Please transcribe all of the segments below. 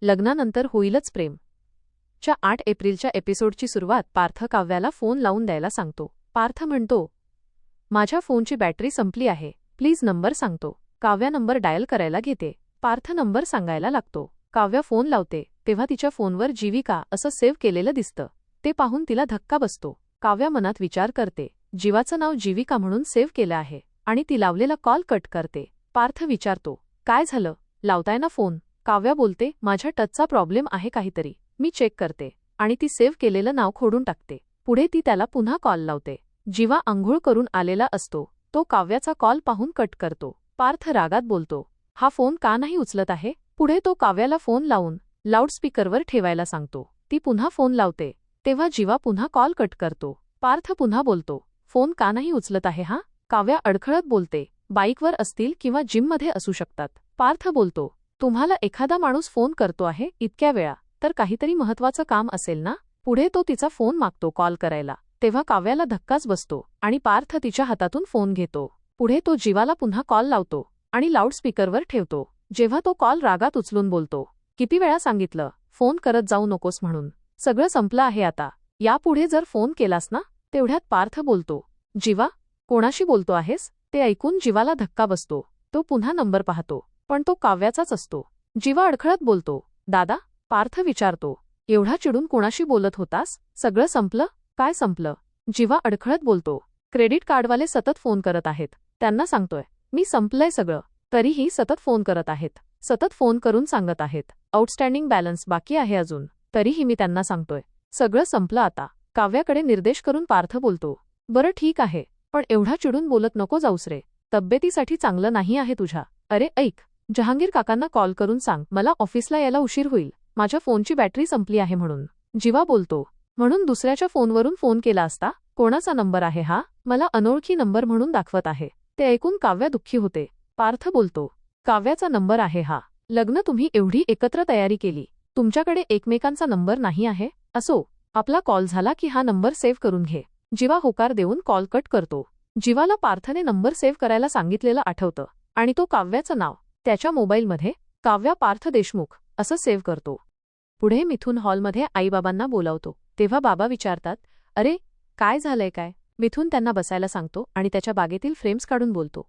लग्नानंतर होईलच प्रेम च्या 8 एप्रिलच्या एपिसोडची सुरुवात पार्थ काव्याला फोन लावून द्यायला सांगतो. पार्थ म्हणतो, माझ्या फोनची बॅटरी संपली आहे, प्लीज नंबर सांगतो. काव्या नंबर डायल करायला घेते. पार्थ नंबर सांगायला लागतो. काव्या फोन लावते तेव्हा तिच्या फोनवर जीविका असं सेव्ह केलेलं दिसतं. ते पाहून तिला धक्का बसतो. काव्या मनात विचार करते, जीवाचं नाव जीविका म्हणून सेव्ह केलं आहे आणि ती लावलेला कॉल कट करते. पार्थ विचारतो, काय झालं, लावताय ना फोन? काव्या बोलते, माझ्या टचचा प्रॉब्लेम आहे काहीतरी, मी चेक करते. आणि ती सेव्ह केलेलं नाव खोडून टाकते. पुढे ती त्याला पुन्हा कॉल लावते. जीवा आंघोळ करून आलेला असतो. तो काव्याचा कॉल पाहून कट करतो. पार्थ रागात बोलतो, हा फोन का नाही उचलत आहे? पुढे तो काव्याला फोन लावून लाऊडस्पीकरवर ठेवायला सांगतो. ती पुन्हा फोन लावते तेव्हा जीवा पुन्हा कॉल कट करतो. पार्थ पुन्हा बोलतो, फोन का नाही उचलत आहे हा? काव्या अडखळत बोलते, बाईकवर असतील किंवा जिममध्ये असू शकतात. पार्थ बोलतो, तुम्हाला एखादा माणूस फोन करतो आहे इतक्या वेळा, तर काहीतरी महत्त्वाचं काम असेल ना? पुढे तो तिचा फोन मागतो कॉल करायला. तेव्हा काव्याला धक्काच बसतो आणि पार्थ तिच्या हातातून फोन घेतो. पुढे तो जीवाला पुन्हा कॉल लावतो आणि लाऊडस्पीकरवर ठेवतो. जेव्हा तो कॉल रागात उचलून बोलतो, किती वेळा सांगितलं फोन करत जाऊ नकोस म्हणून, सगळं संपलं आहे आता, यापुढे जर फोन केलास ना? तेवढ्यात पार्थ बोलतो, जीवा, कोणाशी बोलतो आहेस? ते ऐकून जीवाला धक्का बसतो. तो पुन्हा नंबर पाहतो पण तो काव्याचाच असतो. जीवा अडखळत बोलतो, दादा? पार्थ विचारतो, एवढा चिडून कोणाशी बोलत होतास? सगळं संपलं? काय संपलं? जीवा अडखळत बोलतो, क्रेडिट कार्डवाले सतत फोन करत आहेत, त्यांना सांगतोय मी संपलंय सगळं, तरीही सतत फोन करत आहेत. सतत फोन करून सांगत आहेत आउटस्टँडिंग बॅलन्स बाकी आहे अजून, तरीही मी त्यांना सांगतोय सगळं संपलं आता. काव्याकडे निर्देश करून पार्थ बोलतो, बरं ठीक आहे, पण एवढा चिडून बोलत नको जाऊस रे, तब्येतीसाठी चांगलं नाही आहे तुझ्या. अरे ऐक, जहांगीर काकांना कॉल करून सांग मला ऑफिसला यायला उशीर होईल, माझ्या फोनची बॅटरी संपली आहे म्हणून. जीवा बोलतो, म्हणून दुसऱ्याच्या फोनवरून फोन केला असता? कोणाचा नंबर आहे हा? मला अनोळखी नंबर म्हणून दाखवत आहे. ते ऐकून काव्या दुःखी होते. पार्थ बोलतो, काव्याचा नंबर आहे हा. लग्न तुम्ही एवढी एकत्र तयारी केली, तुमच्याकडे एकमेकांचा नंबर नाही आहे? असो, आपला कॉल झाला की हा नंबर सेव्ह करून घे. जीवा होकार देऊन कॉल कट करतो. जीवाला पार्थने नंबर सेव्ह करायला सांगितलेलं आठवतं आणि तो काव्याचं नाव त्याच्या मोबाईलमध्ये काव्या पार्थ देशमुख असं सेव्ह करतो. पुढे मिथुन हॉलमध्ये आईबाबांना बोलावतो. तेव्हा बाबा विचारतात, अरे काय झालंय काय? मिथुन त्यांना बसायला सांगतो आणि त्याच्या बागेतील फ्रेम्स काढून बोलतो,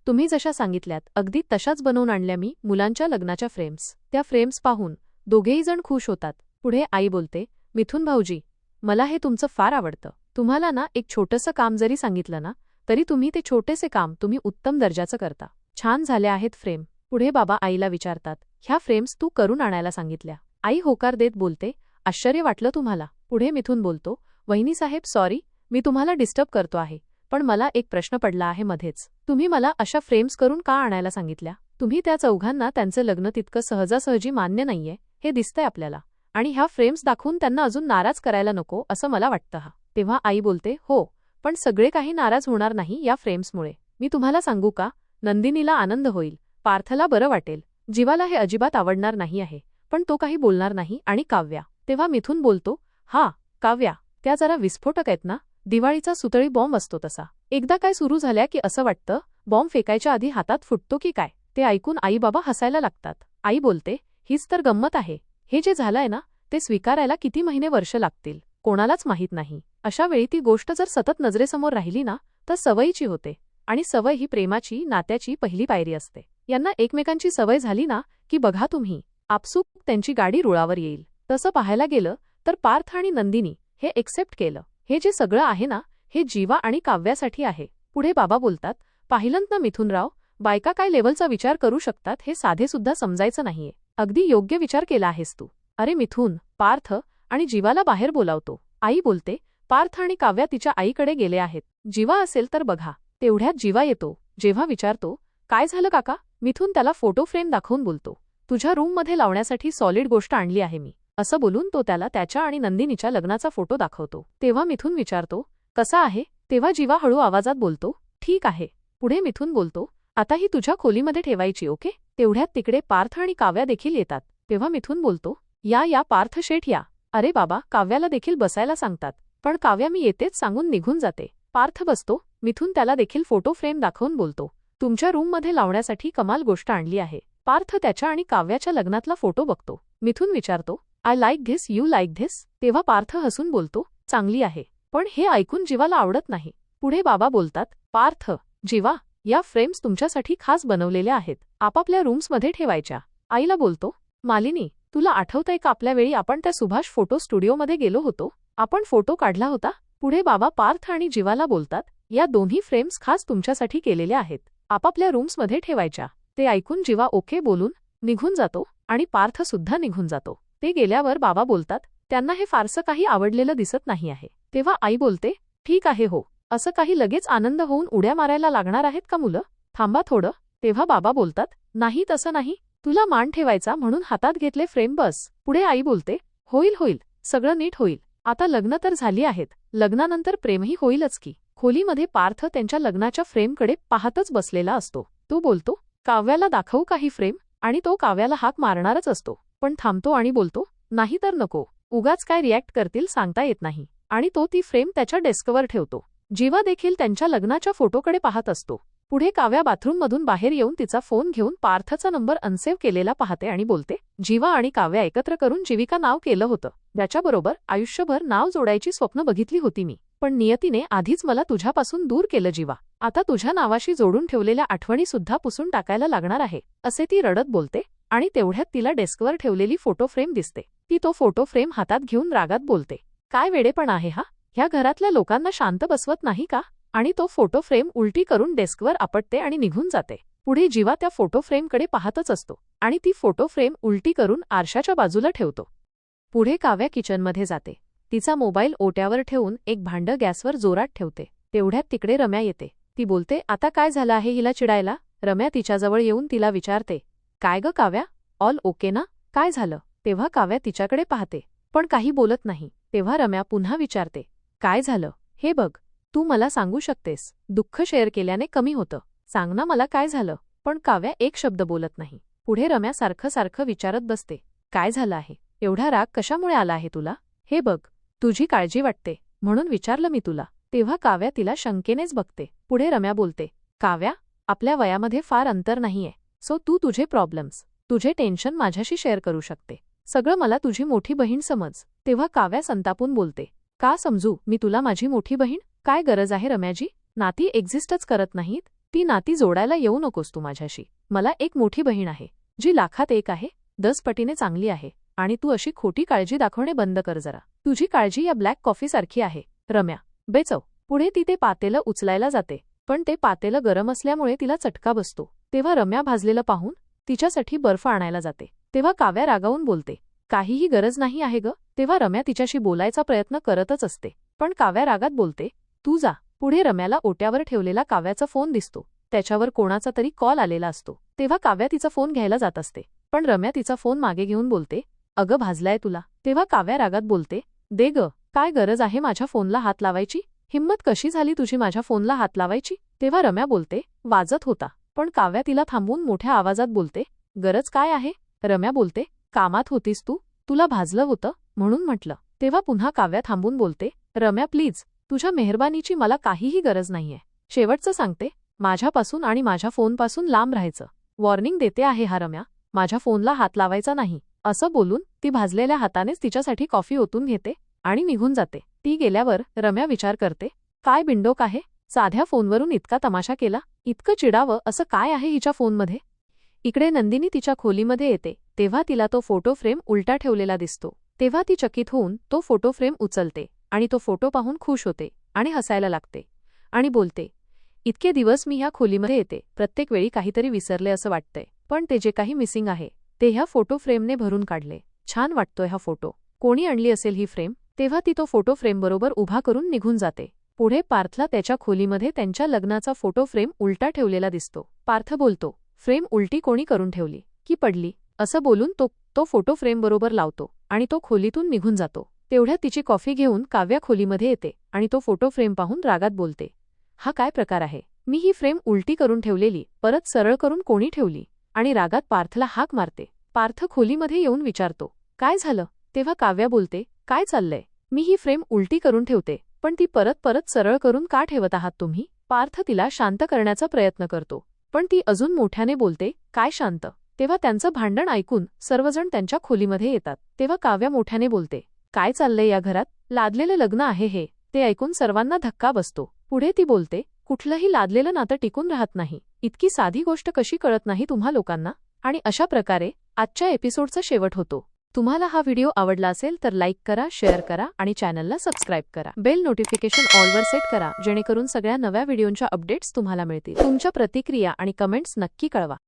तुम्ही जशा सांगितल्यात अगदी तशाच बनवून आणल्या मी मुलांच्या लग्नाच्या फ्रेम्स. त्या फ्रेम्स पाहून दोघेही जण खुश होतात. पुढे आई बोलते, मिथुन भाऊजी, मला हे तुमचं फार आवडतं. तुम्हाला ना एक छोटंसं काम जरी सांगितलं ना, तरी तुम्ही ते छोटेसे काम तुम्ही उत्तम दर्जाचं करता. छान झाले आहेत फ्रेम. पुढे बाबा आईला विचारतात, ह्या फ्रेम्स तू करून आणायला सांगितल्या? आई होकार देत बोलते, आश्चर्य वाटलं तुम्हाला? पुढे मिथुन बोलतो, वहिनीसाहेब सॉरी, मी तुम्हाला डिस्टर्ब करतो आहे, पण मला एक प्रश्न पडला आहे मध्येच. तुम्ही मला अशा फ्रेम्स करून का आणायला सांगितल्या? तुम्ही त्या चौघांना त्यांचं लग्न तितकं सहजासहजी मान्य नाहीये हे दिसतंय आपल्याला, आणि ह्या फ्रेम्स दाखवून त्यांना अजून नाराज करायला नको असं मला वाटतं. तेव्हा आई बोलते, हो, पण सगळे काही नाराज होणार नाही या फ्रेम्समुळे. मी तुम्हाला सांगू का, नंदिनीला आनंद होईल, पार्थला बरं वाटेल, जीवाला हे अजिबात आवडणार नाही आहे, पण तो काही बोलणार नाही. आणि काव्या? तेव्हा मिथुन बोलतो, हा काव्या, त्या जरा विस्फोटक आहेत ना, दिवाळीचा सुतळी बॉम्ब असतो तसा. एकदा काय सुरू झाल्या की असं वाटतं बॉम्ब फेकायच्या आधी हातात फुटतो की काय. ते ऐकून आई बाबा हसायला लागतात. आई बोलते, हीच तर गंमत आहे. हे जे झालंय ना ते स्वीकारायला किती महिने वर्ष लागतील कोणालाच माहीत नाही. अशा वेळी ती गोष्ट जर सतत नजरेसमोर राहिली ना तर सवयीची होते, आणि सवय ही प्रेमाची नात्याची पहिली पायरी असते. यांना एकमेकांची सवय झाली ना की बघा तुम्ही, आपसूक त्यांची गाडी रुळावर येईल. तसं पाहायला गेलं तर पार्थ आणि नंदिनी हे एक्सेप्ट केलं. हे जे सगळं आहे ना हे जीवा आणि काव्यासाठी आहे. पुढे बाबा बोलतात, पाहिलंत ना मिथुनराव, बायका काय लेवलचा विचार करू शकतात हे साधे सुद्धा समजायचं नाहीये. अगदी योग्य विचार केला आहेस तू. अरे मिथुन, पार्थ आणि जीवाला बाहेर बोलावतो. आई बोलते, पार्थ आणि काव्या तिच्या आईकडे गेले आहेत. जीवा असेल तर बघा. तेवढ्यात जीवा येतो. जेव्हा विचारतो, काय झालं काका? मिथुन त्याला फोटो फ्रेम दाखवून बोलतो, तुझ्या रूममध्ये लावण्यासाठी सॉलिड गोष्ट आणली आहे मी. असं बोलून तो त्याला त्याच्या आणि नंदिनीच्या लग्नाचा फोटो दाखवतो. तेव्हा मिथुन विचारतो, कसा आहे? तेव्हा जीवा हळू आवाजात बोलतो, ठीक आहे. पुढे मिथुन बोलतो, आता ही तुझ्या खोलीमध्ये ठेवायची ओके? तेवढ्यात तिकडे पार्थ आणि काव्या देखील येतात. तेव्हा मिथुन बोलतो, या पार्थ शेठ या. अरे बाबा, काव्याला देखील बसायला सांगतात, पण काव्या मी येतेच सांगून निघून जाते. पार्थ बसतो. मिथुन त्याला देखील फोटो फ्रेम दाखवून बोलतो, तुमच्या रूममध्ये लावण्यासाठी कमाल गोष्ट आणली आहे. पार्थ त्याच्या आणि काव्याच्या लग्नातला फोटो बघतो. मिथुन विचारतो, I like this, you like this? तेव्हा पार्थ हसून बोलतो, चांगली आहे. पण हे ऐकून जीवाला आवडत नाही. पुढे बाबा बोलतात, पार्थ, जीवा, या फ्रेम्स तुमच्यासाठी खास बनवलेल्या आहेत. आपापल्या रूम्समध्ये ठेवायच्या. आईला बोलतो, मालिनी, तुला आठवतंय का आपल्या वेळी आपण त्या सुभाष फोटो स्टुडिओमध्ये गेलो होतो? आपण फोटो काढला होता? पुढे बाबा पार्थ आणि जीवाला बोलतात, या दोन्ही फ्रेम्स खास तुमच्यासाठी केलेल्या आहेत. आपापल्या रूम्समध्ये ठेवायच्या. ते ऐकून जीवा ओके बोलून निघून जातो आणि पार्थ सुद्धा निघून जातो. ते गेल्यावर बाबा बोलतात, त्यांना हे फारसं काही आवडलेलं दिसत नाही आहे. तेव्हा आई बोलते, ठीक आहे हो, असं काही लगेच आनंद होऊन उड्या मारायला लागणार आहेत का मुलं? थांबा थोडं. तेव्हा बाबा बोलतात, नाही तसं नाही, तुला मान ठेवायचा म्हणून हातात घेतले फ्रेम बस. पुढे आई बोलते, होईल होईल, सगळं नीट होईल. आता लग्न तर झाली आहेत, लग्नानंतर प्रेमही होईलच की. खोलीमध्ये पार्थ त्यांच्या लग्नाच्या फ्रेमकडे पाहतच बसलेला असतो. तो बोलतो, काव्याला दाखवू काही फ्रेम? आणि तो काव्याला हाक मारणारच असतो, पण थांबतो आणि बोलतो, नाही तर नको, उगाच काय रिॲक्ट करतील सांगता येत नाही. आणि तो ती फ्रेम त्याच्या डेस्कवर ठेवतो. जीवा देखील त्यांच्या लग्नाच्या फोटोकडे पाहत असतो. पुढे काव्या बाथरूममधून बाहेर येऊन तिचा फोन घेऊन पार्थचा नंबर अनसेव्ह केलेला पाहते आणि बोलते, जीवा आणि काव्या एकत्र करून जीविका नाव केलं होतं, ज्याच्याबरोबर आयुष्यभर नाव जोडायची स्वप्न बघितली होती मी. पण नियतीने आधीच मला तुझ्यापासून दूर केलं जीवा. आता तुझ्या नावाशी जोडून ठेवलेल्या आठवणी सुद्धा पुसून टाकायला लागणार आहे, असे ती रडत बोलते. आणि तेवढ्यात तिला डेस्कवर ठेवलेली फोटो फ्रेम दिसते. ती तो फोटो फ्रेम हातात घेऊन रागात बोलते, काय वेडेपण आहे हा, ह्या घरातल्या लोकांना शांत बसवत नाही का? आणि तो फोटो फ्रेम उलटी करून डेस्कवर आपटते आणि निघून जाते. पुढे जीवा त्या फोटो फ्रेमकडे पाहतच असतो आणि ती फोटो फ्रेम उलटी करून आरशाच्या बाजूला ठेवतो. पुढे काव्या किचनमध्ये जाते. तिचा मोबाईल ओट्यावर ठेवून एक भांडं गॅसवर जोरात ठेवते. तेवढ्यात तिकडे रम्या येते. ती बोलते, आता काय झालं आहे हिला चिडायला? रम्या तिच्याजवळ येऊन तिला विचारते, काय ग काव्या, ऑल ओके ना? काय झालं? तेव्हा काव्या तिच्याकडे पाहते, पण काही बोलत नाही. तेव्हा रम्या पुन्हा विचारते, काय झालं? हे बघ, तू मला सांगू शकतेस, दुःख शेअर केल्याने कमी होतं, सांग ना मला काय झालं? पण काव्या एक शब्द बोलत नाही. पुढे रम्या सारखं सारखं विचारत बसते, काय झालं आहे? एवढा राग कशामुळे आला आहे तुला? हे बघ, तुझी काळजी वाटते म्हणून विचारलं मी तुला. तेव्हा काव्या तिला शंकेनेच बघते. पुढे रम्या बोलते, काव्या, आपल्या वयामध्ये फार अंतर नाहीये, सो तू तुझे प्रॉब्लेम्स, तुझे टेन्शन माझ्याशी शेअर करू शकते. सगळं मला तुझी मोठी बहीण समज. तेव्हा काव्या संतापून बोलते, का समजू मी तुला माझी मोठी बहीण? काय गरज आहे रम्याजी? नाती एक्झिस्टच करत नाहीत. ती नाती जोडायला येऊ नकोस तू माझ्याशी. मला एक मोठी बहीण आहे, जी लाखात एक आहे, 10 पटीने चांगली आहे. आणि तू अशी खोटी काळजी दाखवणे बंद कर जरा. तुझी काळजी या ब्लॅक कॉफी सारखी आहे. रम्या बेचव. पुढे ती ते पातेलं उचलायला जाते, पण ते पातेलं गरम असल्यामुळे तिला चटका बसतो. तेव्हा रम्या भाजलेलं पाहून तिच्यासाठी बर्फ आणायला जाते. तेव्हा काव्या रागावून बोलते, काहीही गरज नाही आहे ग. तेव्हा रम्या तिच्याशी बोलायचा प्रयत्न करतच असते, पण काव्या रागात बोलते, तू जा. पुढे रम्याला ओट्यावर ठेवलेला काव्याचा फोन दिसतो. त्याच्यावर कोणाचा तरी कॉल आलेला असतो. तेव्हा काव्या तिचा फोन घ्यायला जात असते, पण रम्या तिचा फोन मागे घेऊन बोलते, अगं भाजलाय तुला. तेव्हा काव्या रागात बोलते, दे ग, काय गरज आहे माझ्या फोनला हात लावायची? हिम्मत कशी झाली तुझी माझ्या फोनला हात लावायची? तेव्हा रम्या बोलते, वाजत होता. पण काव्या तिला थांबवून मोठ्या आवाजात बोलते, गरज काय आहे? रम्या बोलते, कामात होतीस तू, तुला भाजलं होतं म्हणून म्हटलं. तेव्हा पुन्हा काव्या थांबून बोलते, रम्या प्लीज, तुझ्या मेहरबानीची मला काहीही गरज नाहीये. शेवटचं सांगते, माझ्यापासून आणि माझ्या फोनपासून लांब राहायचं. वॉर्निंग देते आहे हा रम्या, माझ्या फोनला हात लावायचा नाही. असं बोलून ती भाजलेल्या हातानेच तिच्यासाठी कॉफी ओतून घेते आणि निघून जाते. ती गेल्यावर रम्या विचार करते, काय बिंडोक आहे, साध्या फोनवरून इतका तमाशा केला. इतकं चिडावं असं काय आहे हिच्या फोनमध्ये? इकडे नंदिनी तिच्या खोलीमध्ये येते. तेव्हा तिला तो फोटो फ्रेम उलटा ठेवलेला दिसतो. तेव्हा ती चकित होऊन तो फोटो फ्रेम उचलते आणि तो फोटो पाहून खुश होते आणि हसायला लागते आणि बोलते, इतके दिवस मी ह्या खोलीमध्ये येते, प्रत्येक वेळी काहीतरी विसरले असं वाटतंय, पण ते जे काही मिसिंग आहे ते ह्या फोटो फ्रेमने भरून काढले. छान वाटतोय हा फोटो. कोणी आणली असेल ही फ्रेम? तेव्हा ती तो फोटो फ्रेमबरोबर उभा करून निघून जाते. पुढे पार्थला त्याच्या खोलीमध्ये त्यांच्या लग्नाचा फोटो फ्रेम उलटा ठेवलेला दिसतो. पार्थ बोलतो, फ्रेम उलटी कोणी करून ठेवली की पडली? असं बोलून तो फोटो फ्रेम बरोबर लावतो आणि तो खोलीतून निघून जातो. तेवढ्यात तिची कॉफी घेऊन काव्या खोलीमध्ये येते आणि तो फोटो फ्रेम पाहून रागात बोलते, हा काय प्रकार आहे? मी ही फ्रेम उलटी करून ठेवलेली परत सरळ करून कोणी ठेवली? आणि रागात पार्थला हाक मारते. पार्थ खोलीमध्ये येऊन विचारतो, काय झालं? तेव्हा काव्या बोलते, काय चाललंय? मी ही फ्रेम उलटी करून ठेवते, पण ती परत सरळ करून का ठेवत आहात तुम्ही? पार्थ तिला शांत करण्याचा प्रयत्न करतो, पण ती अजून मोठ्याने बोलते, काय शांत? तेव्हा त्यांचं भांडण ऐकून सर्वजण त्यांच्या खोलीमध्ये येतात. तेव्हा काव्या मोठ्याने बोलते, काय चाललंय या घरात? लादलेलं लग्न आहे हे. ते ऐकून सर्वांना धक्का बसतो. पुढे ती बोलते, कुठलंही लादलेलं नातं टिकून राहत नाही. इतकी साधी गोष्ट कशी कळत नाही तुम्हा लोकांना? आणि अशा प्रकारे आजच्या एपिसोडचा शेवट होतो. तुम्हाला हा व्हिडिओ आवडला असेल तर लाईक करा, शेअर करा आणि चॅनलला सबस्क्राईब करा. बेल नोटिफिकेशन ऑलवर सेट करा जेणेकरून सगळ्या नव्या व्हिडिओंच्या अपडेट्स तुम्हाला मिळतील. तुमच्या प्रतिक्रिया आणि कमेंट्स नक्की कळवा.